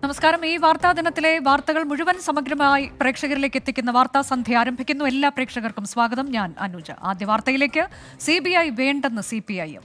നമസ്കാരം. ഈ വാർത്താ ദിനത്തിലെ വാർത്തകൾ മുഴുവൻ സമഗ്രമായി പ്രേക്ഷകരിലേക്ക് എത്തിക്കുന്ന വാർത്താ സന്ധ്യ ആരംഭിക്കുന്നു. എല്ലാ പ്രേക്ഷകർക്കും സ്വാഗതം. ഞാൻ അനുജ. ആദ്യ വാർത്തയിലേക്ക്. CBI വേണ്ടെന്ന് CPIM.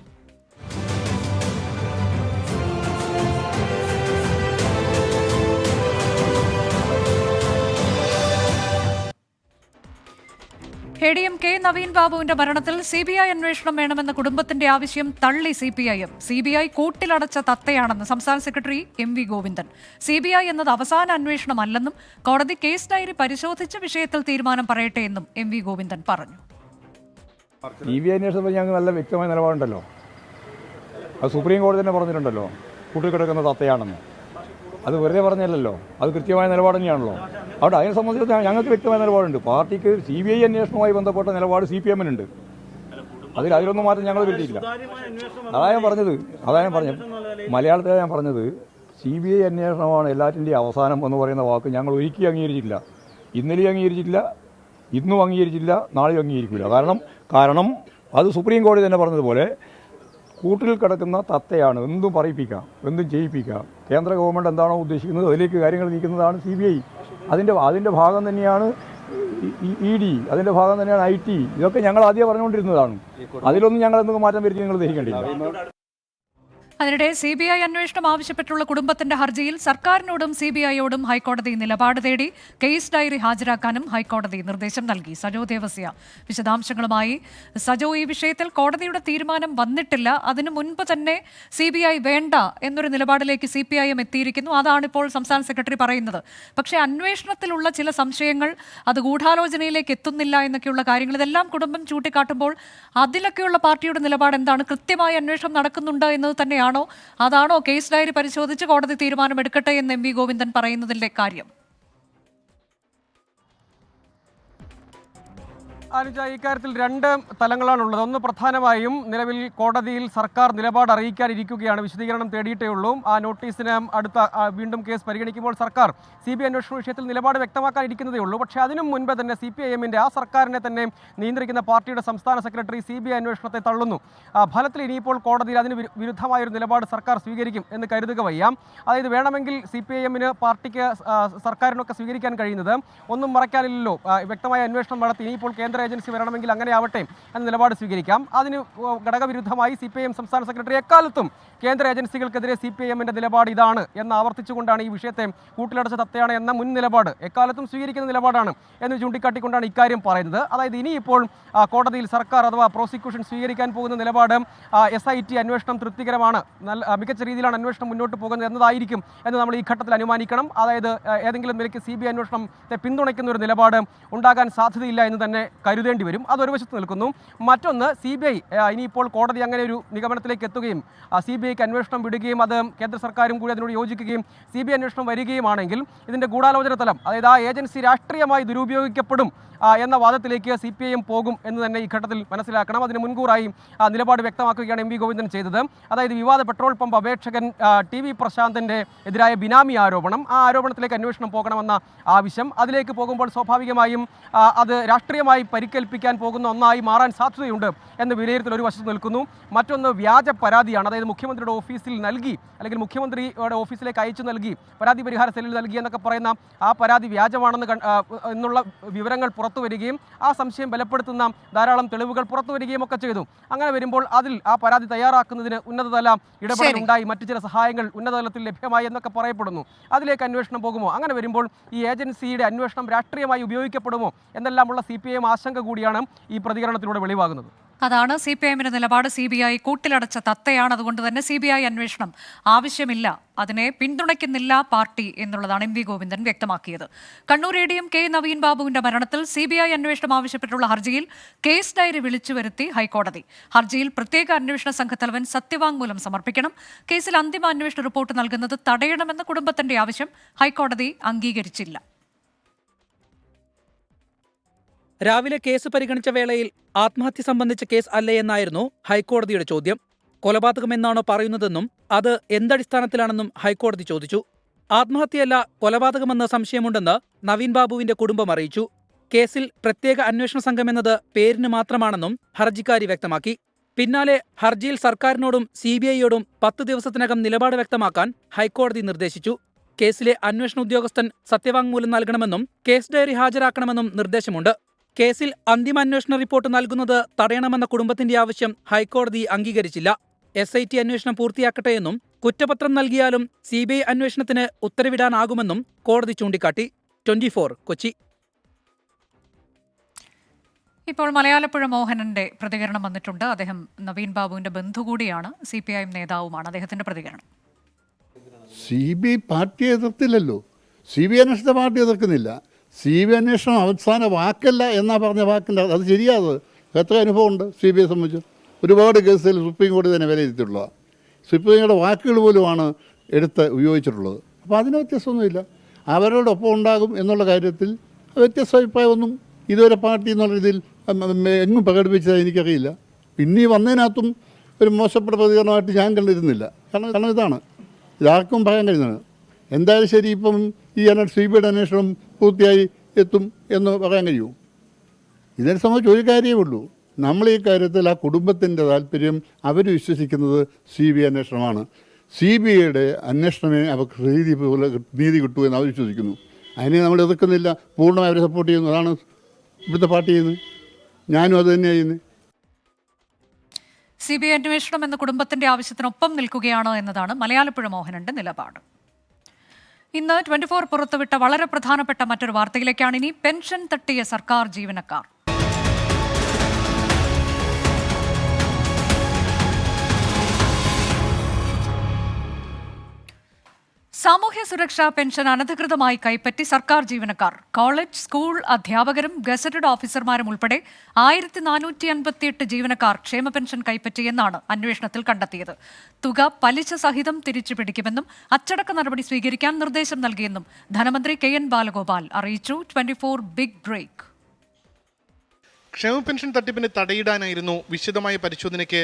ADM K. നവീൻ ബാബുവിന്റെ മരണത്തിൽ CBI അന്വേഷണം വേണമെന്ന കുടുംബത്തിന്റെ ആവശ്യം തള്ളി CPIM. CBI കൂട്ടിലടച്ച തത്തയാണെന്ന് സംസ്ഥാന സെക്രട്ടറി MV ഗോവിന്ദൻ. CBI എന്നത് അവസാന അന്വേഷണമല്ലെന്നും കോടതി കേസ് ഡയറി പരിശോധിച്ച വിഷയത്തിൽ തീരുമാനം പറയട്ടെ എന്നും MV ഗോവിന്ദൻ പറഞ്ഞു. CBI അന്വേഷണത്തിൽ ഞങ്ങൾക്ക് നല്ല വ്യക്തമായ നിലപാടുണ്ടല്ലോ. അത് സുപ്രീം കോടതി തന്നെ പറഞ്ഞിട്ടുണ്ടല്ലോ, കൂട്ടിക്കിടക്കുന്ന തത്തയാണെന്ന്. അത് വെറുതെ പറഞ്ഞല്ലോ, അത് കൃത്യമായ നിലപാട് തന്നെയാണല്ലോ. അവിടെ അതിനെ സംബന്ധിച്ച് ഞങ്ങൾക്ക് വ്യക്തമായ നിലപാടുണ്ട്. പാർട്ടിക്ക് CBI അന്വേഷണവുമായി ബന്ധപ്പെട്ട നിലപാട് CPM-നുണ്ട്. അതിലൊന്നും മാറ്റം ഞങ്ങൾ വരുത്തിയില്ല. അതാ ഞാൻ പറഞ്ഞത് മലയാളത്തിൽ ഞാൻ പറഞ്ഞത് CBI അന്വേഷണമാണ് എല്ലാറ്റിൻ്റെയും അവസാനം എന്ന് പറയുന്ന വാക്ക് ഞങ്ങൾ ഒരിക്കലും അംഗീകരിച്ചിട്ടില്ല. ഇന്നലെയും അംഗീകരിച്ചിട്ടില്ല, ഇന്നും അംഗീകരിച്ചില്ല, നാളെയും അംഗീകരിക്കില്ല. കാരണം അത് സുപ്രീം കോടതി തന്നെ പറഞ്ഞതുപോലെ കൂട്ടിൽ കിടക്കുന്ന തത്തയാണ്. എന്തും പറയിപ്പിക്കാം, എന്തും ചെയ്യിപ്പിക്കാം. കേന്ദ്ര ഗവൺമെൻറ് എന്താണോ ഉദ്ദേശിക്കുന്നത് അതിലേക്ക് കാര്യങ്ങൾ നീക്കുന്നതാണ് CBI. അതിൻ്റെ ഭാഗം തന്നെയാണ് ED, അതിൻ്റെ ഭാഗം തന്നെയാണ് IT. ഇതൊക്കെ ഞങ്ങൾ ആദ്യം പറഞ്ഞുകൊണ്ടിരുന്നതാണ്. അതിലൊന്നും ഞങ്ങൾ എന്തെങ്കിലും മാറ്റം വരുത്തി നിങ്ങൾ ധരിക്കേണ്ടില്ല. അതിനിടെ CBI അന്വേഷണം ആവശ്യപ്പെട്ടുള്ള കുടുംബത്തിന്റെ ഹർജിയിൽ സർക്കാരിനോടും CBIയോടും ഹൈക്കോടതി നിലപാട് തേടി. കേസ് ഡയറി ഹാജരാക്കാനും ഹൈക്കോടതി നിർദ്ദേശം നൽകി. സജോ ദേവസ്യ വിശദാംശങ്ങളുമായി. സജോ, ഈ വിഷയത്തിൽ കോടതിയുടെ തീരുമാനം വന്നിട്ടില്ല. അതിനു മുൻപ് തന്നെ CBI വേണ്ട എന്നൊരു നിലപാടിലേക്ക് CPIM എത്തിയിരിക്കുന്നു. അതാണിപ്പോൾ സംസ്ഥാന സെക്രട്ടറി പറയുന്നത്. പക്ഷേ അന്വേഷണത്തിലുള്ള ചില സംശയങ്ങൾ അത് ഗൂഢാലോചനയിലേക്ക് എത്തുന്നില്ല എന്നൊക്കെയുള്ള കാര്യങ്ങൾ ഇതെല്ലാം കുടുംബം ചൂണ്ടിക്കാട്ടുമ്പോൾ അതിലൊക്കെയുള്ള പാർട്ടിയുടെ നിലപാട് എന്താണ്? കൃത്യമായ അന്വേഷണം നടക്കുന്നുണ്ട് എന്നത് തന്നെയാണ്. അതാണോ കേസ് ഡയറി പരിശോധിച്ച് കോടതി തീരുമാനമെടുക്കട്ടെ എന്ന് MV ഗോവിന്ദൻ പറയുന്നതിലെ കാര്യം? അനുജ, ഇക്കാര്യത്തിൽ രണ്ട് തലങ്ങളാണുള്ളത്. ഒന്ന്, പ്രധാനമായും നിലവിൽ കോടതിയിൽ സർക്കാർ നിലപാട് അറിയിക്കാനിരിക്കുകയാണ്. വിശദീകരണം തേടിയിട്ടേ ഉള്ളൂ. ആ നോട്ടീസിന് വീണ്ടും കേസ് പരിഗണിക്കുമ്പോൾ സർക്കാർ CBI അന്വേഷണ വിഷയത്തിൽ നിലപാട് വ്യക്തമാക്കാനിരിക്കുന്നതേ ഉള്ളൂ. പക്ഷേ അതിനും മുൻപ് തന്നെ CPIM-ന്റെ ആ സർക്കാരിനെ തന്നെ നിയന്ത്രിക്കുന്ന പാർട്ടിയുടെ സംസ്ഥാന സെക്രട്ടറി CBI അന്വേഷണത്തെ തള്ളുന്നു. ഫലത്തിൽ ഇനിയിപ്പോൾ കോടതിയിൽ അതിന് വിരുദ്ധമായൊരു നിലപാട് സർക്കാർ സ്വീകരിക്കും എന്ന് കരുതുക വയ്യ. അതായത് വേണമെങ്കിൽ CPIM-ന് പാർട്ടിക്ക് സർക്കാരിനൊക്കെ സ്വീകരിക്കാൻ കഴിയുന്നത് ഒന്നും മറയ്ക്കാനില്ലല്ലോ, വ്യക്തമായ അന്വേഷണം നടത്തി ഇനിയിപ്പോൾ കേന്ദ്ര ഏജൻസി വരണമെങ്കിൽ അങ്ങനെ ആവട്ടെ എന്ന നിലപാട് സ്വീകരിക്കാം. അതിന് ഘടകവിരുദ്ധമായി CPIM സംസ്ഥാന സെക്രട്ടറി എക്കാലത്തും കേന്ദ്ര ഏജൻസികൾക്കെതിരെ CPIM-ന്റെ നിലപാട് ഇതാണ് എന്ന് ആവർത്തിച്ചുകൊണ്ടാണ് ഈ വിഷയത്തെ കൂട്ടിലടച്ച തത്തയാണ് എന്ന മുൻ നിലപാട് എക്കാലത്തും സ്വീകരിക്കുന്ന നിലപാടാണ് എന്ന് ചൂണ്ടിക്കാട്ടിക്കൊണ്ടാണ് ഇക്കാര്യം പറയുന്നത്. അതായത് ഇനിയിപ്പോൾ കോടതിയിൽ സർക്കാർ അഥവാ പ്രോസിക്യൂഷൻ സ്വീകരിക്കാൻ പോകുന്ന നിലപാട് SIT അന്വേഷണം തൃപ്തികരമാണ്, മികച്ച രീതിയിലാണ് അന്വേഷണം മുന്നോട്ട് പോകുന്നത് എന്നതായിരിക്കും എന്ന് നമ്മൾ ഈ ഘട്ടത്തിൽ അനുമാനിക്കണം. അതായത് ഏതെങ്കിലും നിലയ്ക്ക് CBI അന്വേഷണത്തെ പിന്തുണയ്ക്കുന്ന ഒരു നിലപാട് ഉണ്ടാകാൻ സാധ്യതയില്ല എന്ന് തന്നെ കരുതേണ്ടി വരും. അതൊരു വശത്ത് നിൽക്കുന്നു. മറ്റൊന്ന്, CBI ഇനിയിപ്പോൾ കോടതി അങ്ങനെ ഒരു നിഗമനത്തിലേക്ക് എത്തുകയും CBIക്ക് അന്വേഷണം വിടുകയും അത് കേന്ദ്ര സർക്കാരും കൂടി അതിനോട് യോജിക്കുകയും CBI അന്വേഷണം വരികയുമാണെങ്കിൽ ഇതിൻ്റെ ഗൂഢാലോചന തലം, അതായത് ആ ഏജൻസി രാഷ്ട്രീയമായി ദുരുപയോഗിക്കപ്പെടും എന്ന വാദത്തിലേക്ക് CPIM പോകും എന്ന് തന്നെ ഈ ഘട്ടത്തിൽ മനസ്സിലാക്കണം. അതിന് മുൻകൂറായി നിലപാട് വ്യക്തമാക്കുകയാണ് MV ഗോവിന്ദൻ ചെയ്തത്. അതായത് വിവാദ പെട്രോൾ പമ്പ് അപേക്ഷകൻ TV പ്രശാന്തിൻ്റെ എതിരായ ബിനാമി ആരോപണം, ആ ആരോപണത്തിലേക്ക് അന്വേഷണം പോകണമെന്ന ആവശ്യം. അതിലേക്ക് പോകുമ്പോൾ സ്വാഭാവികമായും അത് രാഷ്ട്രീയമായി പരിക്കേൽപ്പിക്കാൻ പോകുന്ന ഒന്നായി മാറാൻ സാധ്യതയുണ്ട് എന്ന് വിലയിരുത്തൽ ഒരു വശത്ത് നിൽക്കുന്നു. മറ്റൊന്ന് വ്യാജ പരാതിയാണ്. അതായത് മുഖ്യമന്ത്രിയുടെ ഓഫീസിൽ നൽകി, അല്ലെങ്കിൽ മുഖ്യമന്ത്രിയുടെ ഓഫീസിലേക്ക് അയച്ചു നൽകി, പരാതി പരിഹാര സെല്ലിൽ നൽകി എന്നൊക്കെ പറയുന്ന ആ പരാതി വ്യാജമാണെന്ന് എന്നുള്ള വിവരങ്ങൾ പുറത്തു വരികയും ആ സംശയം ബലപ്പെടുത്തുന്ന ധാരാളം തെളിവുകൾ പുറത്തു വരികയും ഒക്കെ ചെയ്തു. അങ്ങനെ വരുമ്പോൾ അതിൽ ആ പരാതി തയ്യാറാക്കുന്നതിന് ഉന്നതതല ഇടപെടലുണ്ടായി, മറ്റു ചില സഹായങ്ങൾ ഉന്നതതലത്തിൽ ലഭ്യമായി എന്നൊക്കെ പറയപ്പെടുന്നു. അതിലേക്ക് അന്വേഷണം പോകുമോ? അങ്ങനെ വരുമ്പോൾ ഈ ഏജൻസിയുടെ അന്വേഷണം രാഷ്ട്രീയമായി ഉപയോഗിക്കപ്പെടുമോ എന്നെല്ലാമുള്ള CPIM ആശങ്ക കൂടിയാണ് ഈ പ്രതികരണത്തിലൂടെ വെളിവാകുന്നത്. അതാണ് CPIM-ന്റെ നിലപാട്. CBI കൂട്ടിലടച്ച തത്തയാണ്, അതുകൊണ്ട് തന്നെ CBI അന്വേഷണം ആവശ്യമില്ല, അതിനെ പിന്തുണയ്ക്കുന്നില്ല പാർട്ടി എന്നുള്ളതാണ് MV ഗോവിന്ദൻ വ്യക്തമാക്കിയത്. Kannur ADM K. നവീൻ ബാബുവിന്റെ മരണത്തിൽ CBI അന്വേഷണം ആവശ്യപ്പെട്ടുള്ള ഹർജിയിൽ കേസ് ഡയറി വിളിച്ചു വരുത്തി ഹൈക്കോടതി. ഹർജിയിൽ പ്രത്യേക അന്വേഷണ സംഘത്തലവൻ സത്യവാങ്മൂലം സമർപ്പിക്കണം. കേസിൽ അന്തിമ അന്വേഷണ റിപ്പോർട്ട് നൽകുന്നത് തടയണമെന്ന കുടുംബത്തിന്റെ ആവശ്യം ഹൈക്കോടതി അംഗീകരിച്ചില്ല. രാവിലെ കേസ് പരിഗണിച്ച വേളയിൽ ആത്മഹത്യ സംബന്ധിച്ച കേസ് അല്ലേ എന്നായിരുന്നു ഹൈക്കോടതിയുടെ ചോദ്യം. കൊലപാതകമെന്നാണോ പറയുന്നതെന്നും അത് എന്തടിസ്ഥാനത്തിലാണെന്നും ഹൈക്കോടതി ചോദിച്ചു. ആത്മഹത്യയല്ല, കൊലപാതകമെന്ന സംശയമുണ്ടെന്ന് നവീൻ ബാബുവിന്റെ കുടുംബം അറിയിച്ചു. കേസിൽ പ്രത്യേക അന്വേഷണ സംഘമെന്നത് പേരിന് മാത്രമാണെന്നും ഹർജിക്കാരി വ്യക്തമാക്കി. പിന്നാലെ ഹർജിയിൽ സർക്കാരിനോടും CBIയോടും 10 ദിവസത്തിനകം നിലപാട് വ്യക്തമാക്കാൻ ഹൈക്കോടതി നിർദ്ദേശിച്ചു. കേസിലെ അന്വേഷണ ഉദ്യോഗസ്ഥൻ സത്യവാങ്മൂലം നൽകണമെന്നും കേസ് ഡയറി ഹാജരാക്കണമെന്നും നിർദ്ദേശമുണ്ട്. കേസിൽ അന്തിമ അന്വേഷണ റിപ്പോർട്ട് നൽകുന്നത് തടയണമെന്ന കുടുംബത്തിന്റെ ആവശ്യം ഹൈക്കോടതി അംഗീകരിച്ചില്ല. SIT അന്വേഷണം പൂർത്തിയാക്കട്ടെയെന്നും കുറ്റപത്രം നൽകിയാലും CBI അന്വേഷണത്തിന് ഉത്തരവിടാനാകുമെന്നും കോടതി ചൂണ്ടിക്കാട്ടി. 24 കൊച്ചി. ഇപ്പോൾ മലയാലപ്പുഴ മോഹനന്റെ പ്രതികരണം വന്നിട്ടുണ്ട്. അദ്ദേഹം നവീൻ ബാബുവിന്റെ ബന്ധു കൂടിയാണ്, CPIM നേതാവുമാണ്. അദ്ദേഹത്തിന്റെ പ്രതികരണം. CBI പാർട്ടിയെ എതിർത്തില്ലല്ലോ. CBI അന്വേഷണത്തെ പാർട്ടി എതിർക്കുന്നില്ല. CBI അന്വേഷണം അവസാന വാക്കല്ല എന്നാ പറഞ്ഞ വാക്കിൻ്റെ അത് ശരിയാത്. എത്ര അനുഭവമുണ്ട് CBI സംബന്ധിച്ച്. ഒരുപാട് കേസുകൾ സുപ്രീം കോടതി തന്നെ വിലയിരുത്തിയിട്ടുള്ളതാണ്. സുപ്രീം കോടതിയുടെ വാക്കുകൾ പോലുമാണ് എടുത്ത് ഉപയോഗിച്ചിട്ടുള്ളത്. അപ്പോൾ അതിന് വ്യത്യാസമൊന്നുമില്ല. അവരോടൊപ്പം ഉണ്ടാകും എന്നുള്ള കാര്യത്തിൽ വ്യത്യസ്ത അഭിപ്രായമൊന്നും ഇതുവരെ പാർട്ടി എന്നുള്ള രീതിയിൽ എങ്ങും പ്രകടിപ്പിച്ചത് എനിക്കറിയില്ല. പിന്നെ വന്നതിനകത്തും ഒരു മോശപ്പെട്ട പ്രതികരണമായിട്ട് ഞാൻ കണ്ടിരുന്നില്ല. കാരണം ഇതാണ് ഇതാർക്കും പറയാൻ കഴിയുന്നത്. എന്തായാലും ശരി, ഇപ്പം ഈ CBI അന്വേഷണം പൂർത്തിയായി എത്തും എന്ന് പറയാൻ കഴിയുമോ? ഇതിനെ സംബന്ധിച്ച് ഒരു കാര്യമേ ഉള്ളൂ. നമ്മൾ ഈ കാര്യത്തിൽ ആ കുടുംബത്തിൻ്റെ താല്പര്യം അവർ വിശ്വസിക്കുന്നത് CBI അന്വേഷണമാണ്. CBIയുടെ അന്വേഷണമേ അവർക്ക് നീതി കിട്ടൂ എന്ന് അവർ വിശ്വസിക്കുന്നു. അതിനെ നമ്മൾ എതിർക്കുന്നില്ല, പൂർണ്ണമായി അവരെ സപ്പോർട്ട് ചെയ്യുന്നു. അതാണ് ഇവിടുത്തെ പാർട്ടി ചെയ്യുന്നത്. ഞാനും അത് തന്നെയാണ് ചെയ്യുന്നത്. CBI അന്വേഷണം എന്ന കുടുംബത്തിന്റെ ആവശ്യത്തിനൊപ്പം നിൽക്കുകയാണ് എന്നതാണ് മലയാലപ്പുഴ മോഹനന്റെ നിലപാട്. ഇന്ന് 24 പുറത്തുവിട്ട വളരെ പ്രധാനപ്പെട്ട മറ്റൊരു വാർത്തയിലേക്കാണ് ഇനി. പെൻഷൻ തട്ടിയ സർക്കാർ ജീവനക്കാർ. സാമൂഹ്യ സുരക്ഷാ പെൻഷൻ അനധികൃതമായി കൈപ്പറ്റി സർക്കാർ ജീവനക്കാർ, കോളേജ്, സ്കൂൾ അധ്യാപകരും ഗസറ്റഡ് ഓഫീസർമാരും ഉൾപ്പെടെ 1458 ജീവനക്കാർ ക്ഷേമ പെൻഷൻ കൈപ്പറ്റിയെന്നാണ് അന്വേഷണത്തിൽ കണ്ടെത്തിയത്. തുക പലിശ സഹിതം തിരിച്ചു പിടിക്കുമെന്നും അച്ചടക്ക നടപടി സ്വീകരിക്കാൻ നിർദ്ദേശം നൽകിയെന്നും ധനമന്ത്രി KN ബാലഗോപാൽ അറിയിച്ചു. 24 ബിഗ് ബ്രേക്ക്. ക്ഷേമ പെൻഷൻ തട്ടിപ്പിന് തടയിടാനായിരുന്നു വിശദമായ പരിശോധനയ്ക്ക്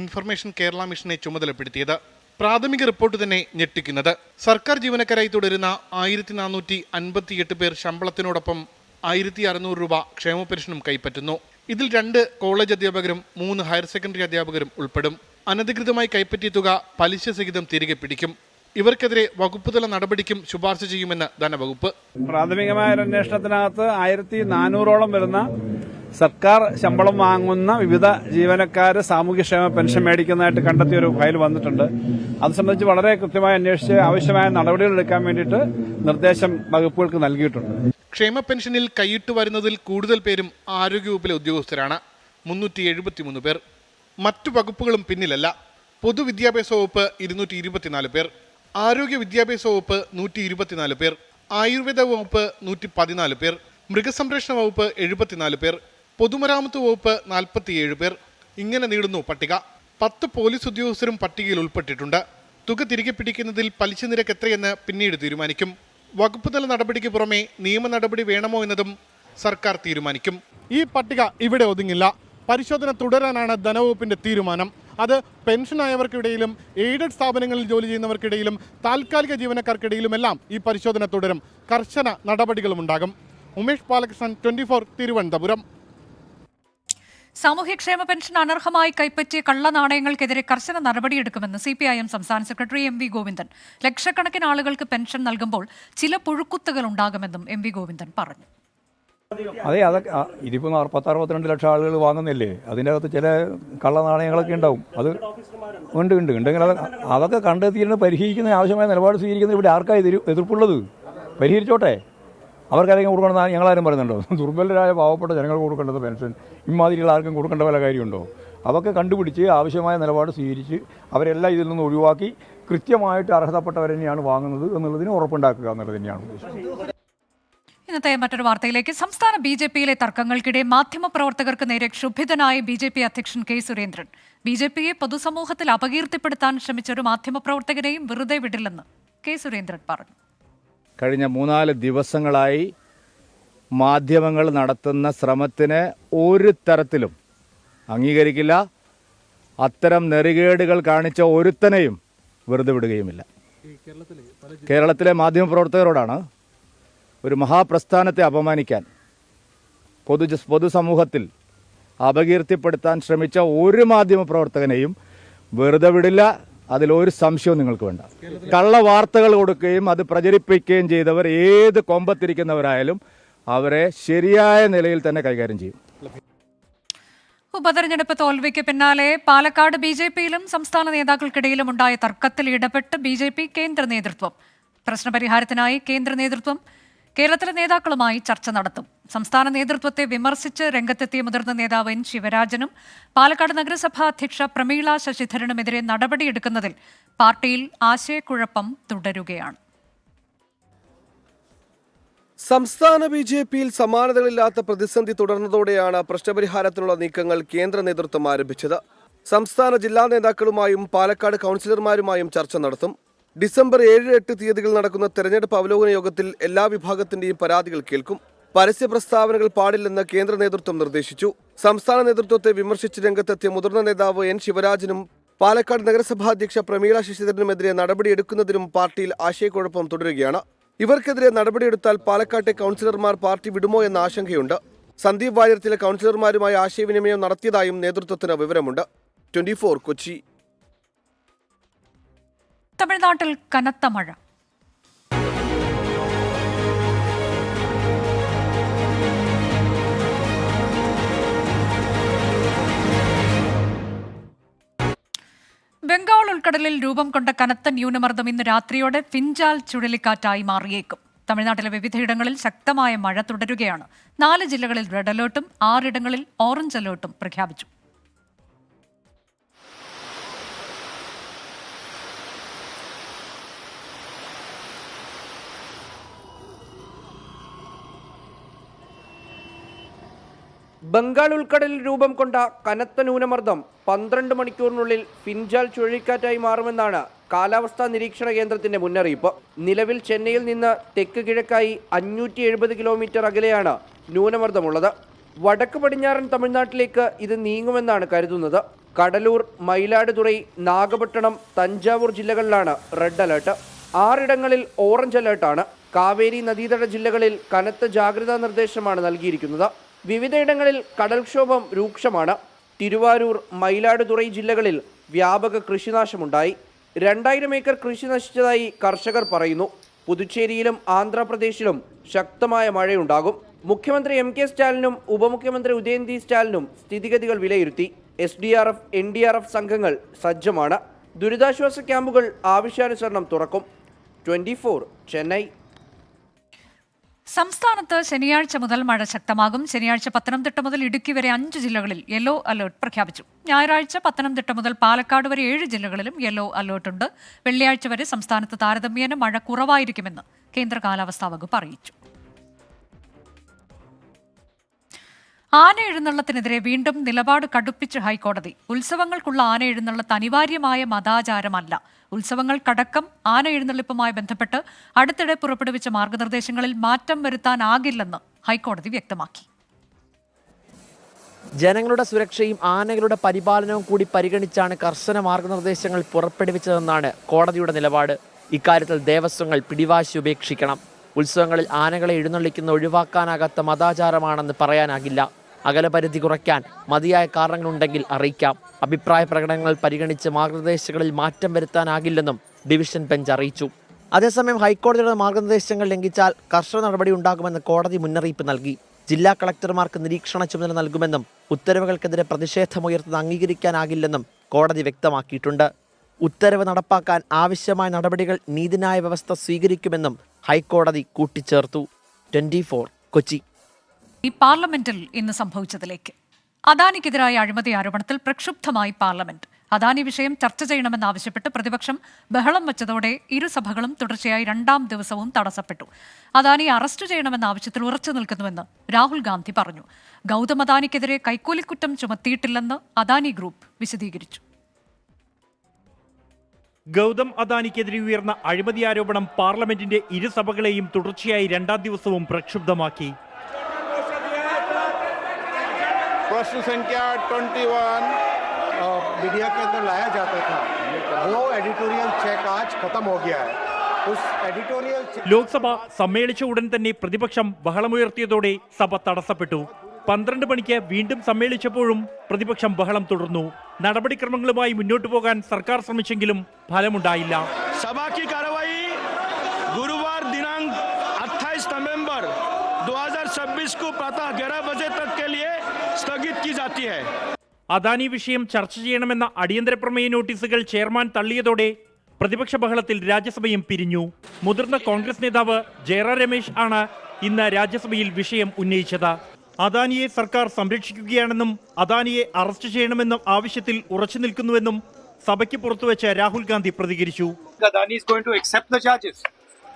ഇൻഫർമേഷൻ കേരള മിഷനെ ചുമതലപ്പെടുത്തിയത്. പ്രാഥമിക റിപ്പോർട്ട് തന്നെ ഞെട്ടിക്കുന്നത്, സർക്കാർ ജീവനക്കാരായി തുടരുന്ന 1458 പേർ ശമ്പളത്തിനോടൊപ്പം 1600 രൂപ ക്ഷേമ പെൻഷനും കൈപ്പറ്റുന്നു. ഇതിൽ 2 കോളേജ് അധ്യാപകരും 3 ഹയർ സെക്കൻഡറി അധ്യാപകരും ഉൾപ്പെടും. അനധികൃതമായി കൈപ്പറ്റിയ തുക പലിശ സഹിതം തിരികെ പിടിക്കും. ഇവർക്കെതിരെ വകുപ്പുതല നടപടിക്കും ശുപാർശ ചെയ്യുമെന്ന് ധനവകുപ്പ്. പ്രാഥമികമായ ഒരു അന്വേഷണത്തിനകത്ത് 1400ഓളം വരുന്ന സർക്കാർ ശമ്പളം വാങ്ങുന്ന വിവിധ ജീവനക്കാർ സാമൂഹ്യക്ഷേമ പെൻഷൻ മേടിക്കുന്നതായിട്ട് കണ്ടെത്തിയ ഒരു ഫയൽ വന്നിട്ടുണ്ട്. അത് സംബന്ധിച്ച് വളരെ കൃത്യമായി അന്വേഷിച്ച് ആവശ്യമായ നടപടികൾ എടുക്കാൻ വേണ്ടിയിട്ട് നിർദ്ദേശം വകുപ്പുകൾക്ക് നൽകിയിട്ടുണ്ട്. ക്ഷേമ പെൻഷനിൽ കൈയിട്ട് വരുന്നതിൽ കൂടുതൽ പേരും ആരോഗ്യവകുപ്പിലെ ഉദ്യോഗസ്ഥരാണ്, 373 പേർ. മറ്റു വകുപ്പുകളും പിന്നിലല്ല. പൊതുവിദ്യാഭ്യാസ വകുപ്പ് 224 പേർ, ആരോഗ്യ വിദ്യാഭ്യാസ വകുപ്പ് 124 പേർ, ആയുർവേദ വകുപ്പ് 114 പേർ, മൃഗസംരക്ഷണ വകുപ്പ് 74 പേർ, പൊതുമരാമത്ത് വകുപ്പ് 47 പേർ. ഇങ്ങനെ നീളുന്നു പട്ടിക. 10 പോലീസ് ഉദ്യോഗസ്ഥരും പട്ടികയിൽ ഉൾപ്പെട്ടിട്ടുണ്ട്. തുക തിരികെ പിടിക്കുന്നതിൽ പലിശ നിരക്ക് എത്രയെന്ന് പിന്നീട് തീരുമാനിക്കും. വകുപ്പ് തല നടപടിക്ക് പുറമെ നിയമ നടപടി വേണമോ എന്നതും സർക്കാർ തീരുമാനിക്കും. ഈ പട്ടിക ഇവിടെ ഒതുങ്ങില്ല. പരിശോധന തുടരാനാണ് ധനവകുപ്പിന്റെ തീരുമാനം. അത് പെൻഷനായവർക്കിടയിലും എയ്ഡഡ് സ്ഥാപനങ്ങളിൽ ജോലി ചെയ്യുന്നവർക്കിടയിലും താൽക്കാലിക ജീവനക്കാർക്കിടയിലുമെല്ലാം ഈ പരിശോധന തുടരും. കർശന നടപടികളും ഉണ്ടാകും. ഉമേഷ് ബാലകൃഷ്ണൻ, 24 തിരുവനന്തപുരം. സാമൂഹ്യക്ഷേമ പെൻഷൻ അനർഹമായി കൈപ്പറ്റിയ കള്ളനാണയങ്ങൾക്കെതിരെ കർശന നടപടിയെടുക്കുമെന്ന് CPIM സംസ്ഥാന സെക്രട്ടറി MV ഗോവിന്ദൻ. ലക്ഷക്കണക്കിന് ആളുകൾക്ക് പെൻഷൻ നൽകുമ്പോൾ ചില പുഴുക്കുത്തുകൾ ഉണ്ടാകുമെന്നും MV ഗോവിന്ദൻ പറഞ്ഞു. അതെ, അതൊക്കെ ഇതിപ്പോൾ 62 ലക്ഷം ആളുകൾ വാങ്ങുന്നില്ലേ, അതിൻ്റെ അകത്ത് ചില കള്ളനാണയങ്ങളൊക്കെ ഉണ്ടാവും. അത് ഉണ്ട് ഉണ്ടെങ്കിൽ അതൊക്കെ കണ്ടെത്തിയിട്ട് പരിഹരിക്കുന്നതിന് ആവശ്യമായ നിലപാട് സ്വീകരിക്കുന്നത് ഇവിടെ ആർക്കായി എതിർപ്പുള്ളത്? പരിഹരിച്ചോട്ടെ. അവർക്കാരെങ്കിലും കൊടുക്കണമെന്ന് ഞങ്ങളാരും പറയുന്നുണ്ടോ? ദുർബലരായ പാവപ്പെട്ട ജനങ്ങൾക്ക് കൊടുക്കേണ്ടത് പെൻഷൻ ഇമാതിരിയുള്ള ആർക്കും കൊടുക്കേണ്ട വല്ല കാര്യമുണ്ടോ? അതൊക്കെ കണ്ടുപിടിച്ച് ആവശ്യമായ നിലപാട് സ്വീകരിച്ച് അവരെല്ലാം ഇതിൽ നിന്ന് ഒഴിവാക്കി കൃത്യമായിട്ട് അർഹതപ്പെട്ടവർ തന്നെയാണ് വാങ്ങുന്നത് എന്നുള്ളതിന് ഉറപ്പുണ്ടാക്കുക എന്നുള്ളത് തന്നെയാണ് ഉദ്ദേശിച്ചത്. ഇന്നത്തെ മറ്റൊരു വാർത്തയിലേക്ക്. സംസ്ഥാന BJPയിലെ തർക്കങ്ങൾക്കിടെ മാധ്യമപ്രവർത്തകർക്ക് നേരെ ക്ഷുഭിതനായ BJP അധ്യക്ഷൻ K സുരേന്ദ്രൻ. BJPയെ പൊതുസമൂഹത്തിൽ അപകീർത്തിപ്പെടുത്താൻ ശ്രമിച്ച ഒരു മാധ്യമപ്രവർത്തകരെയും വെറുതെ വിടില്ലെന്ന് K സുരേന്ദ്രൻ പറഞ്ഞു. കഴിഞ്ഞ 3-4 ദിവസങ്ങളായി മാധ്യമങ്ങൾ നടത്തുന്ന ശ്രമത്തിന് ഒരു തരത്തിലും അംഗീകരിക്കില്ല. അത്തരം നെറികേടുകൾ കാണിച്ച ഒരുത്തനെയും വെറുതെ വിടുകയുമില്ല. കേരളത്തിലെ മാധ്യമപ്രവർത്തകരോടാണ് ഒരു മഹാപ്രസ്ഥാനത്തെ അപമാനിക്കാൻ, പൊതുസമൂഹത്തിൽ അപകീർത്തിപ്പെടുത്താൻ ശ്രമിച്ച ഒരു മാധ്യമപ്രവർത്തകനെയും വെറുതെ വിടില്ല. അതിലൊരു സംശയവും നിങ്ങൾക്ക് വേണ്ട. കള്ളവാർത്തകൾ കൊടുക്കുകയും അത് പ്രചരിപ്പിക്കുകയും ചെയ്തവർ ഏത് കൊമ്പത്തിരിക്കുന്നവരായാലും അവരെ ശരിയായ നിലയിൽ തന്നെ കൈകാര്യം ചെയ്യും. ഉപതെരഞ്ഞെടുപ്പ് തോൽവിക്ക് പിന്നാലെ പാലക്കാട് BJPയിലും സംസ്ഥാന നേതാക്കൾക്കിടയിലും ഉണ്ടായ തർക്കത്തിൽ ഇടപെട്ട് BJP കേന്ദ്ര നേതൃത്വം. പ്രശ്നപരിഹാരത്തിനായി കേന്ദ്ര നേതൃത്വം കേരളത്തിലെ നേതാക്കളുമായി ചർച്ച നടത്തും. സംസ്ഥാന നേതൃത്വത്തെ വിമർശിച്ച് രംഗത്തെത്തിയ മുതിർന്ന നേതാവ് N. ശിവരാജനും പാലക്കാട് നഗരസഭാ അധ്യക്ഷ പ്രമീള ശശിധരനുമെതിരെ നടപടിയെടുക്കുന്നതിൽ പാർട്ടിയിൽ ആശയക്കുഴപ്പം തുടരുകയാണ്. സംസ്ഥാന BJPയിൽ സമാനതകളില്ലാത്ത പ്രതിസന്ധി തുടർന്നതോടെയാണ് പ്രശ്നപരിഹാരത്തിനുള്ള നീക്കങ്ങൾ കേന്ദ്ര നേതൃത്വം ആരംഭിച്ചത്. സംസ്ഥാന ജില്ലാ നേതാക്കളുമായും പാലക്കാട് കൗൺസിലർമാരുമായും ചർച്ച നടത്തും. ഡിസംബർ 7-8 തീയതികൾ നടക്കുന്ന തെരഞ്ഞെടുപ്പ് അവലോകന യോഗത്തിൽ എല്ലാ വിഭാഗത്തിന്റെയും പരാതികൾ കേൾക്കും. പരസ്യ പ്രസ്താവനകൾ പാടില്ലെന്ന് കേന്ദ്ര നേതൃത്വം നിർദ്ദേശിച്ചു. സംസ്ഥാന നേതൃത്വത്തെ വിമർശിച്ച് രംഗത്തെത്തിയ മുതിർന്ന നേതാവ് N. ശിവരാജനും പാലക്കാട് നഗരസഭാ അധ്യക്ഷ പ്രമീള ശശിധരനുമെതിരെ നടപടിയെടുക്കുന്നതിനും പാർട്ടിയിൽ ആശയക്കുഴപ്പം തുടരുകയാണ്. ഇവർക്കെതിരെ നടപടിയെടുത്താൽ പാലക്കാട്ടെ കൗൺസിലർമാർ പാർട്ടി വിടുമോ എന്ന ആശങ്കയുണ്ട്. സന്ദീപ് വാര്യർ ചില കൗൺസിലർമാരുമായി ആശയവിനിമയം നടത്തിയതായും നേതൃത്വത്തിന് വിവരമുണ്ട്. 24 കൊച്ചി. തമിഴ്നാട്ടിൽ കനത്ത മഴ. ബംഗാൾ ഉൾക്കടലിൽ രൂപം കൊണ്ട കനത്ത ന്യൂനമർദ്ദം ഇന്ന് രാത്രിയോടെ ഫിൻജാൽ ചുഴലിക്കാറ്റായി മാറിയേക്കും. തമിഴ്നാട്ടിലെ വിവിധയിടങ്ങളിൽ ശക്തമായ മഴ തുടരുകയാണ്. 4 ജില്ലകളിൽ റെഡ് അലേർട്ടും 6 ഇടങ്ങളിൽ ഓറഞ്ച് അലേർട്ടും പ്രഖ്യാപിച്ചു. ബംഗാൾ ഉൾക്കടലിൽ രൂപം കൊണ്ട കനത്ത ന്യൂനമർദ്ദം 12 മണിക്കൂറിനുള്ളിൽ ഫിൻജാൽ ചുഴലിക്കാറ്റായി മാറുമെന്നാണ് കാലാവസ്ഥാ നിരീക്ഷണ കേന്ദ്രത്തിന്റെ മുന്നറിയിപ്പ്. നിലവിൽ ചെന്നൈയിൽ നിന്ന് തെക്ക് കിഴക്കായി 570 കിലോമീറ്റർ അകലെയാണ് ന്യൂനമർദ്ദമുള്ളത്. വടക്ക് പടിഞ്ഞാറൻ തമിഴ്നാട്ടിലേക്ക് ഇത് നീങ്ങുമെന്നാണ് കരുതുന്നത്. കടലൂർ, മയിലാടുതുറൈ, നാഗപട്ടണം, തഞ്ചാവൂർ ജില്ലകളിലാണ് റെഡ് അലേർട്ട്. 6 ഇടങ്ങളിൽ ഓറഞ്ച് അലേർട്ടാണ്. കാവേരി നദീതട ജില്ലകളിൽ കനത്ത ജാഗ്രതാ നിർദ്ദേശമാണ് നൽകിയിരിക്കുന്നത്. വിവിധയിടങ്ങളിൽ കടൽക്ഷോഭം രൂക്ഷമാണ്. തിരുവാരൂർ, മയിലാടുതുറൈ ജില്ലകളിൽ വ്യാപക കൃഷിനാശമുണ്ടായി. 2000 ഏക്കർ കൃഷി നശിച്ചതായി കർഷകർ പറയുന്നു. പുതുച്ചേരിയിലും ആന്ധ്രാപ്രദേശിലും ശക്തമായ മഴയുണ്ടാകും. മുഖ്യമന്ത്രി MK സ്റ്റാലിനും ഉപമുഖ്യമന്ത്രി ഉദയനിധി സ്റ്റാലിനും സ്ഥിതിഗതികൾ വിലയിരുത്തി. SDRF, NDRF സംഘങ്ങൾ സജ്ജമാണ്. ദുരിതാശ്വാസ ക്യാമ്പുകൾ ആവശ്യാനുസരണം തുറക്കും. 24 ചെന്നൈ. സംസ്ഥാനത്ത് ശനിയാഴ്ച മുതൽ മഴ ശക്തമാകും. ശനിയാഴ്ച പത്തനംതിട്ട മുതൽ ഇടുക്കി വരെ 5 ജില്ലകളിൽ യെല്ലോ അലേർട്ട് പ്രഖ്യാപിച്ചു. ഞായറാഴ്ച പത്തനംതിട്ട മുതൽ പാലക്കാട് വരെ 7 ജില്ലകളിലും യെല്ലോ അലേർട്ടുണ്ട്. വെള്ളിയാഴ്ച വരെ സംസ്ഥാനത്ത് താരതമ്യേന മഴ കുറവായിരിക്കുമെന്ന് കേന്ദ്ര കാലാവസ്ഥാ വകുപ്പ് അറിയിച്ചു. ആന എഴുന്നള്ളത്തിനെതിരെ വീണ്ടും നിലപാട് കടുപ്പിച്ച് ഹൈക്കോടതി. ഉത്സവങ്ങൾക്കുള്ള ആന എഴുന്നള്ളത്ത് അനിവാര്യമായ മതാചാരമല്ല. ഉത്സവങ്ങൾക്കടക്കം ആന എഴുന്നള്ളിപ്പുമായി ബന്ധപ്പെട്ട് അടുത്തിടെ പുറപ്പെടുവിച്ച മാർഗനിർദ്ദേശങ്ങളിൽ മാറ്റം വരുത്താനാകില്ലെന്ന് ഹൈക്കോടതി വ്യക്തമാക്കി. ജനങ്ങളുടെ സുരക്ഷയും ആനകളുടെ പരിപാലനവും കൂടി പരിഗണിച്ചാണ് കർശന മാർഗനിർദ്ദേശങ്ങൾ പുറപ്പെടുവിച്ചതെന്നാണ് കോടതിയുടെ നിലപാട്. ഇക്കാര്യത്തിൽ ദേവസ്വങ്ങൾ പിടിവാശി ഉപേക്ഷിക്കണം. ഉത്സവങ്ങളിൽ ആനകളെ എഴുന്നള്ളിക്കുന്ന ഒഴിവാക്കാനാകാത്ത മതാചാരമാണെന്ന് പറയാനാകില്ല. അകലപരിധി കുറയ്ക്കാൻ മതിയായ കാരണങ്ങളുണ്ടെങ്കിൽ അറിയിക്കാം. അഭിപ്രായ പ്രകടനങ്ങൾ പരിഗണിച്ച് മാർഗനിർദ്ദേശങ്ങളിൽ മാറ്റം വരുത്താനാകില്ലെന്നും ഡിവിഷൻ ബെഞ്ച് അറിയിച്ചു. അതേസമയം ഹൈക്കോടതിയുടെ മാർഗനിർദ്ദേശങ്ങൾ ലംഘിച്ചാൽ കർശന നടപടി ഉണ്ടാകുമെന്ന് കോടതി മുന്നറിയിപ്പ് നൽകി. ജില്ലാ കളക്ടർമാർക്ക് നിരീക്ഷണ ചുമതല നൽകുമെന്നും ഉത്തരവുകൾക്കെതിരെ പ്രതിഷേധമുയർത്തുന്നത് അംഗീകരിക്കാനാകില്ലെന്നും കോടതി വ്യക്തമാക്കിയിട്ടുണ്ട്. ഉത്തരവ് നടപ്പാക്കാൻ ആവശ്യമായ നടപടികൾ നീതിന്യായ വ്യവസ്ഥ സ്വീകരിക്കുമെന്നും ഹൈക്കോടതി കൂട്ടിച്ചേർത്തു. 24 കൊച്ചി. ഈ പാർലമെന്റിൽ ഇന്ന് സംഭവിച്ചതിലേക്ക്. അദാനിക്കെതിരായ അഴിമതി ആരോപണത്തിൽ പ്രക്ഷുബ്ധമായി പാർലമെന്റ്. അദാനി വിഷയം ചർച്ച ചെയ്യണമെന്നാവശ്യപ്പെട്ട് പ്രതിപക്ഷം ബഹളം വച്ചതോടെ ഇരുസഭകളും തുടർച്ചയായി 2ാം ദിവസവും തടസ്സപ്പെട്ടു. അദാനി അറസ്റ്റ് ചെയ്യണമെന്ന ആവശ്യത്തിൽ ഉറച്ചു നിൽക്കുന്നുവെന്ന് രാഹുൽ ഗാന്ധി പറഞ്ഞു. ഗൗതം അദാനിക്കെതിരെ കൈക്കൂലിക്കുറ്റം ചുമത്തിയിട്ടില്ലെന്ന് അദാനി ഗ്രൂപ്പ് വിശദീകരിച്ചു. ഗൗതം അദാനിക്കെതിരെ ഉയർന്ന അഴിമതി ആരോപണം പാർലമെന്റിന്റെ ഇരുസഭകളെയും തുടർച്ചയായി 2ാം ദിവസവും പ്രക്ഷുബ്ധമാക്കി. प्रश्न संख्या 21 मीडिया के अंदर लाया जाता था, वो एडिटोरियल चेक आज खत्म हो गया है. उस एडिटोरियल ലോക്സഭ സമ്മേളിച്ച ഉടൻ തന്നെ പ്രതിപക്ഷം ബഹളമുയർത്തിയതോടെ സഭ തടസ്സപ്പെട്ടു. 12 മണിക്ക് വീണ്ടും സമ്മേളിച്ചപ്പോഴും പ്രതിപക്ഷം ബഹളം തുടർന്നു. നടപടിക്രമങ്ങളുമായി മുന്നോട്ടു പോകാൻ സർക്കാർ ശ്രമിച്ചെങ്കിലും ഫലമുണ്ടായില്ല. सभा की कार्रवाई गुरुवार दिनांक 28 नवंबर 2026 को प्रातः 11 बजे तक के लिए स्थगित की जाती है. അദാനി വിഷയം ചർച്ച ചെയ്യണമെന്ന അടിയന്തര പ്രമേയ നോട്ടീസുകൾ ചെയർമാൻ തള്ളിയതോടെ പ്രതിപക്ഷ ബഹളത്തിൽ രാജ്യസഭയും പിരിഞ്ഞു. മുതിർന്ന കോൺഗ്രസ് നേതാവ് ജയറാം രമേശ് ആണ് ഇന്ന് രാജ്യസഭയിൽ വിഷയം ഉന്നയിച്ചത്. അദാനിയെ സർക്കാർ സംരക്ഷിക്കുകയാണെന്നും അദാനിയെ അറസ്റ്റ് ചെയ്യണമെന്നും ആവശ്യത്തിൽ ഉറച്ചു നിൽക്കുന്നുവെന്നും സഭയ്ക്ക് പുറത്തുവെച്ച് രാഹുൽ ഗാന്ധി പ്രതികരിച്ചു. Adani is going to accept the charges.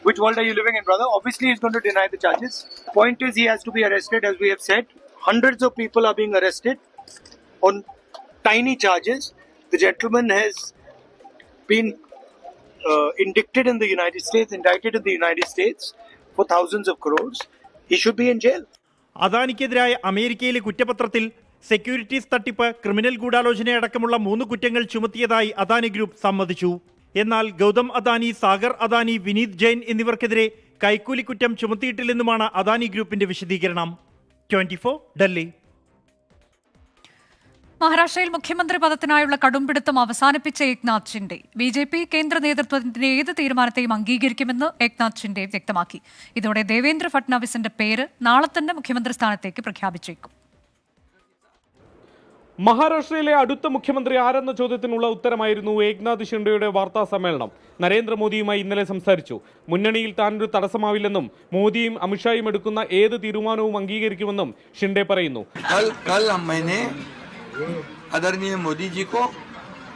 Which world are you living in, brother? Obviously, he's going to deny the charges. Point is, he has to be arrested, as we have said. Hundreds of people are being arrested on tiny charges. The gentleman has been indicted in the United States for thousands of crores. He should be in jail. അദാനിക്കെതിരായ അമേരിക്കയിലെ കുറ്റപത്രത്തിൽ securities തട്ടിപ്പ്, criminal ഗൂഢാലോചനയടക്കമുള്ള 3 കുറ്റങ്ങൾ ചുമത്തിയതായി Adani group സമ്മതിച്ചു. എന്നാൽ ഗൗതം അദാനി, സാഗർ അദാനി, വിനീത് ജെയിൻ എന്നിവർക്കെതിരെ കൈക്കൂലി കുറ്റം ചുമത്തിയിട്ടില്ലെന്നുമാണ് അദാനി ഗ്രൂപ്പിന്റെ വിശദീകരണം. 24 ഡൽഹി. മഹാരാഷ്ട്രയിൽ മുഖ്യമന്ത്രി പദത്തിനായുള്ള കടുംപിടുത്തം അവസാനിപ്പിച്ച ഏക്നാഥ് ഷിൻഡെ ബി.ജെ.പി. കേന്ദ്ര നേതൃത്വത്തിന്റെ ഏത് തീരുമാനത്തെയും അംഗീകരിക്കുമെന്ന് ഏക്നാഥ് ഷിൻഡെ വ്യക്തമാക്കി. ഇതോടെ ദേവേന്ദ്ര ഫട്നാവിസിന്റെ പേര് നാളെ തന്നെ മുഖ്യമന്ത്രി സ്ഥാനത്തേക്ക് പ്രഖ്യാപിച്ചേക്കും. മഹാരാഷ്ട്രയിലെ അടുത്ത മുഖ്യമന്ത്രി ആരെന്ന ചോദ്യത്തിനുള്ള ഉത്തരമായിരുന്നു ഏക്നാഥ് ഷിൻഡെയുടെ വാർത്താ സമ്മേളനം. നരേന്ദ്രമോദിയുമായി ഇന്നലെ സംസാരിച്ചു. മുന്നണിയിൽ താനൊരു തടസ്സമാവില്ലെന്നും മോദിയും അമിത്ഷായും എടുക്കുന്ന ഏത് തീരുമാനവും അംഗീകരിക്കുമെന്നും ഷിൻഡെ പറയുന്നു. आदरणीय मोदी जी को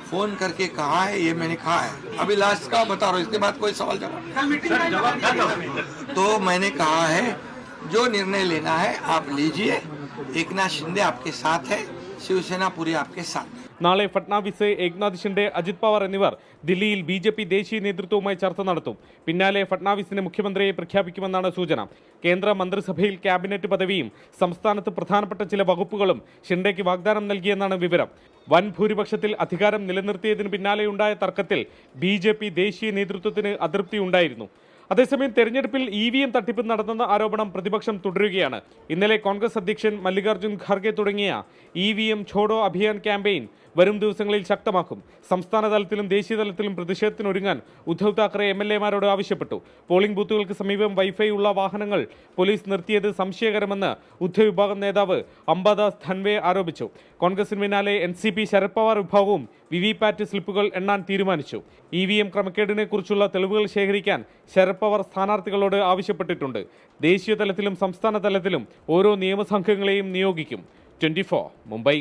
फोन करके कहा है, ये मैंने कहा है. अभी लास्ट का बता रहा हूँ, इसके बाद कोई सवाल जवाब. तो मैंने कहा है जो निर्णय लेना है आप लीजिए. एकनाथ शिंदे आपके साथ है, शिवसेना पूरी आपके साथ. നാളെ ഫട്നാവിസ്, ഏക്നാഥ് ഷിൻഡെ, അജിത് പവാർ എന്നിവർ ദില്ലിയിൽ ബി.ജെ.പി. ദേശീയ നേതൃത്വവുമായി ചർച്ച നടത്തും. പിന്നാലെ ഫട്നാവിസിനെ മുഖ്യമന്ത്രിയെ പ്രഖ്യാപിക്കുമെന്നാണ് സൂചന. കേന്ദ്ര മന്ത്രിസഭയിൽ ക്യാബിനറ്റ് പദവിയും സംസ്ഥാനത്ത് പ്രധാനപ്പെട്ട ചില വകുപ്പുകളും ഷിൻഡെയ്ക്ക് വാഗ്ദാനം നൽകിയെന്നാണ് വിവരം. വൻ ഭൂരിപക്ഷത്തിൽ അധികാരം നിലനിർത്തിയതിന് പിന്നാലെയുണ്ടായ തർക്കത്തിൽ ബി.ജെ.പി. ദേശീയ നേതൃത്വത്തിന് അതൃപ്തിയുണ്ടായിരുന്നു. അതേസമയം തെരഞ്ഞെടുപ്പിൽ EVM തട്ടിപ്പ് നടന്നെന്ന ആരോപണം പ്രതിപക്ഷം തുടരുകയാണ്. ഇന്നലെ കോൺഗ്രസ് അധ്യക്ഷൻ മല്ലികാർജ്ജുൻ ഖാർഗെ തുടങ്ങിയ EVM ഛോഡോ അഭിയാൻ ക്യാമ്പയിൻ വരും ദിവസങ്ങളിൽ ശക്തമാക്കും. സംസ്ഥാന തലത്തിലും ദേശീയ തലത്തിലും പ്രതിഷേധത്തിനൊരുങ്ങാൻ ഉദ്ധവ് താക്കറെ MLA-മാരോട് ആവശ്യപ്പെട്ടു. പോളിംഗ് ബൂത്തുകൾക്ക് സമീപം വൈഫൈ ഉള്ള വാഹനങ്ങൾ പോലീസ് നിർത്തിയത് സംശയകരമെന്ന് ഉദ്ധവ് വിഭാഗം നേതാവ് അംബാദാസ് ധൻവെ ആരോപിച്ചു. കോൺഗ്രസിന് പിന്നാലെ NCP ശരത് പവാർ വിഭാഗവും VVPAT സ്ലിപ്പുകൾ എണ്ണാൻ തീരുമാനിച്ചു. EVM ക്രമക്കേടിനെ കുറിച്ചുള്ള തെളിവുകൾ ശേഖരിക്കാൻ ശരത് പവാർ സ്ഥാനാർത്ഥികളോട് ആവശ്യപ്പെട്ടിട്ടുണ്ട്. ദേശീയ തലത്തിലും സംസ്ഥാന തലത്തിലും ഓരോ നിയമസംഘങ്ങളെയും നിയോഗിക്കും. 24 മുംബൈ.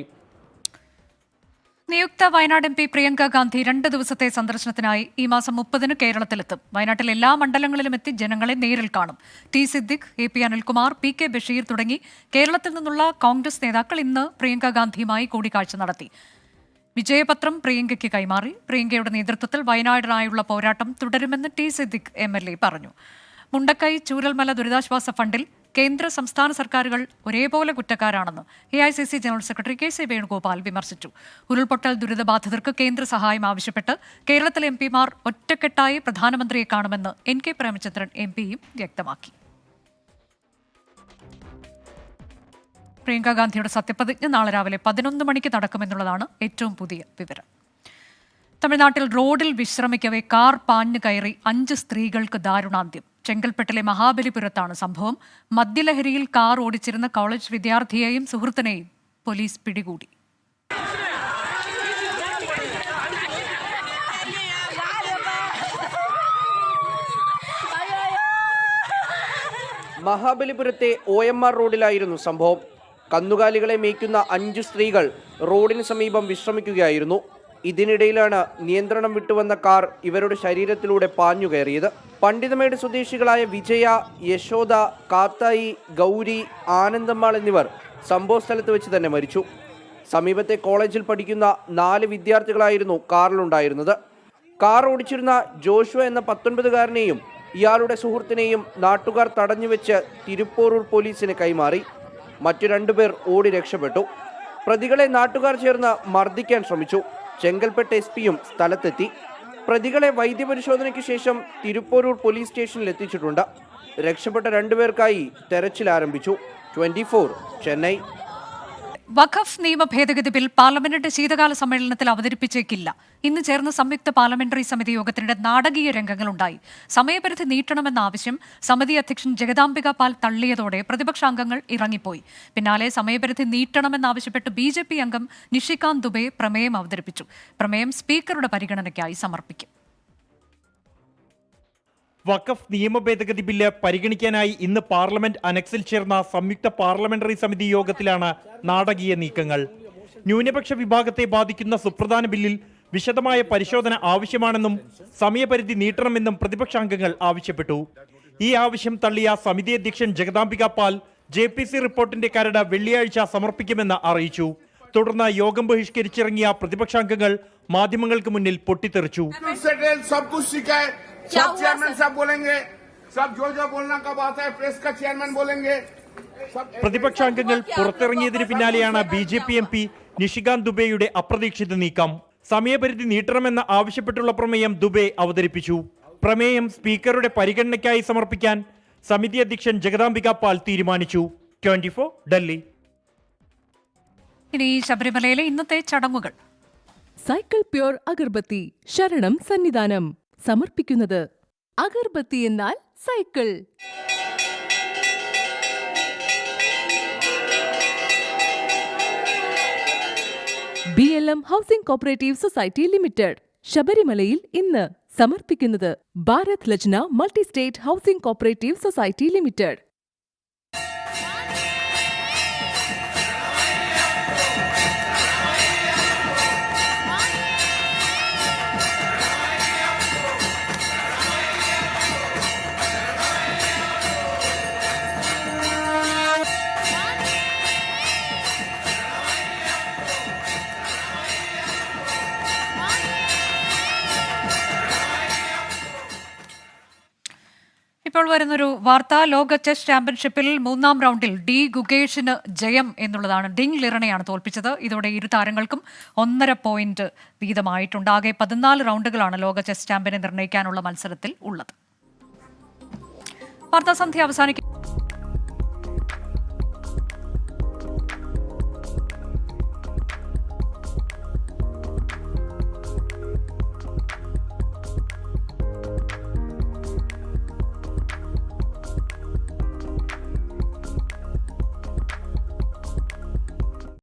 നിയുക്ത വയനാട് MP പ്രിയങ്ക ഗാന്ധി 2 ദിവസത്തെ സന്ദർശനത്തിനായി ഈ മാസം 30-ന് കേരളത്തിലെത്തും. വയനാട്ടിൽ എല്ലാ മണ്ഡലങ്ങളിലും എത്തി ജനങ്ങളെ നേരിൽ കാണും. T. Siddique, AP Anilkumar, PK Basheer തുടങ്ങി കേരളത്തിൽ നിന്നുള്ള കോൺഗ്രസ് നേതാക്കൾ ഇന്ന് പ്രിയങ്ക ഗാന്ധിയുമായി കൂടിക്കാഴ്ച നടത്തി. വിജയപത്രം പ്രിയങ്കയ്ക്ക് കൈമാറി. പ്രിയങ്കയുടെ നേതൃത്വത്തിൽ വയനാടിനായുള്ള പോരാട്ടം തുടരുമെന്ന് T. സിദ്ദിഖ് MLA പറഞ്ഞു. മുണ്ടക്കൈ ചൂരൽമല ദുരിതാശ്വാസ ഫണ്ടിൽ കേന്ദ്ര സംസ്ഥാന സർക്കാരുകൾ ഒരേപോലെ കുറ്റക്കാരാണെന്ന് AICC general secretary KC Venugopal വിമർശിച്ചു. ഉരുൾപൊട്ടൽ ദുരിതബാധിതർക്ക് കേന്ദ്ര സഹായം ആവശ്യപ്പെട്ട് കേരളത്തിലെ MP-മാർ ഒറ്റക്കെട്ടായി പ്രധാനമന്ത്രിയെ കാണുമെന്ന് NK പ്രേമചന്ദ്രൻ MP-യും വ്യക്തമാക്കി. പ്രിയങ്ക ഗാന്ധിയുടെ സത്യപ്രതിജ്ഞ നാളെ രാവിലെ 11 മണിക്ക് നടക്കുമെന്നുള്ളതാണ് ഏറ്റവും പുതിയ വിവരം. തമിഴ്നാട്ടിൽ റോഡിൽ വിശ്രമിക്കവേ കാർ പാഞ്ഞു കയറി 5 സ്ത്രീകൾക്ക് ദാരുണാന്ത്യം. ചെങ്കൽപ്പെട്ടിലെ മഹാബലിപുരത്താണ് സംഭവം. മദ്യലഹരിയിൽ കാർ ഓടിച്ചിരുന്ന കോളേജ് വിദ്യാർത്ഥിയെയും സുഹൃത്തിനെയും പോലീസ് പിടികൂടി. മഹാബലിപുരത്തെ OMR റോഡിലായിരുന്നു സംഭവം. കന്നുകാലികളെ മേയ്ക്കുന്ന 5 സ്ത്രീകൾ റോഡിന് സമീപം വിശ്രമിക്കുകയായിരുന്നു. ഇതിനിടയിലാണ് നിയന്ത്രണം വിട്ടുവന്ന കാർ ഇവരുടെ ശരീരത്തിലൂടെ പാഞ്ഞു കയറിയത്. പണ്ഡിതമേട് സ്വദേശികളായ വിജയ, യശോദ, കാത്തായി, ഗൗരി, ആനന്ദമ്മാൾ എന്നിവർ സംഭവ സ്ഥലത്ത് വെച്ച് തന്നെ മരിച്ചു. സമീപത്തെ കോളേജിൽ പഠിക്കുന്ന 4 വിദ്യാർത്ഥികളായിരുന്നു കാറിലുണ്ടായിരുന്നത്. കാർ ഓടിച്ചിരുന്ന ജോഷുവ എന്ന 19-കാരനെയും ഇയാളുടെ സുഹൃത്തിനെയും നാട്ടുകാർ തടഞ്ഞുവെച്ച് തിരുപ്പോറൂർ പോലീസിന് കൈമാറി. മറ്റു 2 പേർ ഓടി രക്ഷപ്പെട്ടു. പ്രതികളെ നാട്ടുകാർ ചേർന്ന് മർദ്ദിക്കാൻ ശ്രമിച്ചു. ചെങ്കൽപ്പെട്ട് SP-യും സ്ഥലത്തെത്തി. പ്രതികളെ വൈദ്യപരിശോധനയ്ക്ക് ശേഷം തിരുപ്പോരൂർ പോലീസ് സ്റ്റേഷനിൽ എത്തിച്ചിട്ടുണ്ട്. രക്ഷപ്പെട്ട 2 പേർക്കായി തെരച്ചിൽ ആരംഭിച്ചു. 24 ചെന്നൈ. വഖഫ് നിയമ ഭേദഗതി ബിൽ പാർലമെന്റിന്റെ ശീതകാല സമ്മേളനത്തിൽ അവതരിപ്പിച്ചേക്കില്ല. ഇന്ന് ചേർന്ന സംയുക്ത പാർലമെന്ററി സമിതി യോഗത്തിനിടെ നാടകീയ രംഗങ്ങളുണ്ടായി. സമയപരിധി നീട്ടണമെന്ന ആവശ്യം സമിതി അധ്യക്ഷൻ ജഗദാംബിക പാൽ തള്ളിയതോടെ പ്രതിപക്ഷാംഗങ്ങൾ ഇറങ്ങിപ്പോയി. പിന്നാലെ സമയപരിധി നീട്ടണമെന്നാവശ്യപ്പെട്ട് BJP അംഗം നിഷികാന്ത് ദുബെ പ്രമേയം അവതരിപ്പിച്ചു. പ്രമേയം സ്പീക്കറുടെ പരിഗണനയ്ക്കായി സമർപ്പിക്കും. വഖഫ് നിയമ ഭേദഗതി ബില്ല് പരിഗണിക്കാനായി ഇന്ന് പാർലമെന്റ് അനക്സിൽ ചേർന്ന സംയുക്ത പാർലമെന്ററി സമിതി യോഗത്തിലാണ് നാടകീയ നീക്കങ്ങൾ. ന്യൂനപക്ഷ വിഭാഗത്തെ ബാധിക്കുന്ന സുപ്രധാന ബില്ലിൽ വിശദമായ പരിശോധന ആവശ്യമാണെന്നും സമയപരിധി നീട്ടണമെന്നും പ്രതിപക്ഷാംഗങ്ങൾ ആവശ്യപ്പെട്ടു. ഈ ആവശ്യം തള്ളിയ സമിതി അധ്യക്ഷൻ ജഗദാംബിക പാൽ JPC റിപ്പോർട്ടിന്റെ കരട് വെള്ളിയാഴ്ച സമർപ്പിക്കുമെന്ന് അറിയിച്ചു. തുടർന്ന് യോഗം ബഹിഷ്കരിച്ചിറങ്ങിയ പ്രതിപക്ഷാംഗങ്ങൾ മാധ്യമങ്ങൾക്ക് മുന്നിൽ പൊട്ടിത്തെറിച്ചു. सब चेयरमैन साहब बोलेंगे, सब जो बोलना का बात है प्रेस का चेयरमैन बोलेंगे. പ്രതിപക്ഷാംഗങ്ങൾ പുറത്തിറങ്ങിയതിന് പിന്നാലെയാണ് BJP MP നിഷികാന്ത് ദുബെയുടെ അപ്രതീക്ഷിത നീക്കം. സമയപരിധി നീട്ടണമെന്ന് ആവശ്യപ്പെട്ടുള്ള പ്രമേയം ദുബെ അവതരിപ്പിച്ചു. പ്രമേയം സ്പീക്കറുടെ പരിഗണനയ്ക്കായി സമർപ്പിക്കാൻ സമിതി അധ്യക്ഷൻ ജഗദാംബിക പാൽ തീരുമാനിച്ചു. 24 ഡൽഹി. ഇനി ശബരിമലയിലെ ഇന്നത്തെ ചടങ്ങുകൾ. സൈക്കിൾ പ്യൂർ അഗർബത്തി ശരണം സന്നിധാനം സമർപ്പിക്കുന്നത് അഗർബത്തി എന്നാൽ cycle. BLM housing cooperative society limited ശബരിമലയിൽ ഇന്ന് സമർപ്പിക്കുന്നത് Bharat Lajna multi state housing cooperative society limited. ഇപ്പോൾ വരുന്നൊരു വാർത്ത. ലോക ചെസ് ചാമ്പ്യൻഷിപ്പിൽ 3ാം റൗണ്ടിൽ ഡി ഗുഗേഷിന് ജയം എന്നുള്ളതാണ്. ഡിങ് ലിറനെയാണ് തോൽപ്പിച്ചത്. ഇതോടെ ഇരു താരങ്ങൾക്കും 1.5 പോയിന്റ് വീതമായിട്ടുണ്ട്. ആകെ 14 റൗണ്ടുകളാണ് ലോക ചെസ് ചാമ്പ്യനെ നിർണ്ണയിക്കാനുള്ള മത്സരത്തിൽ ഉള്ളത്. വാർത്താസന്ധ്യ അവസാനിക്കും.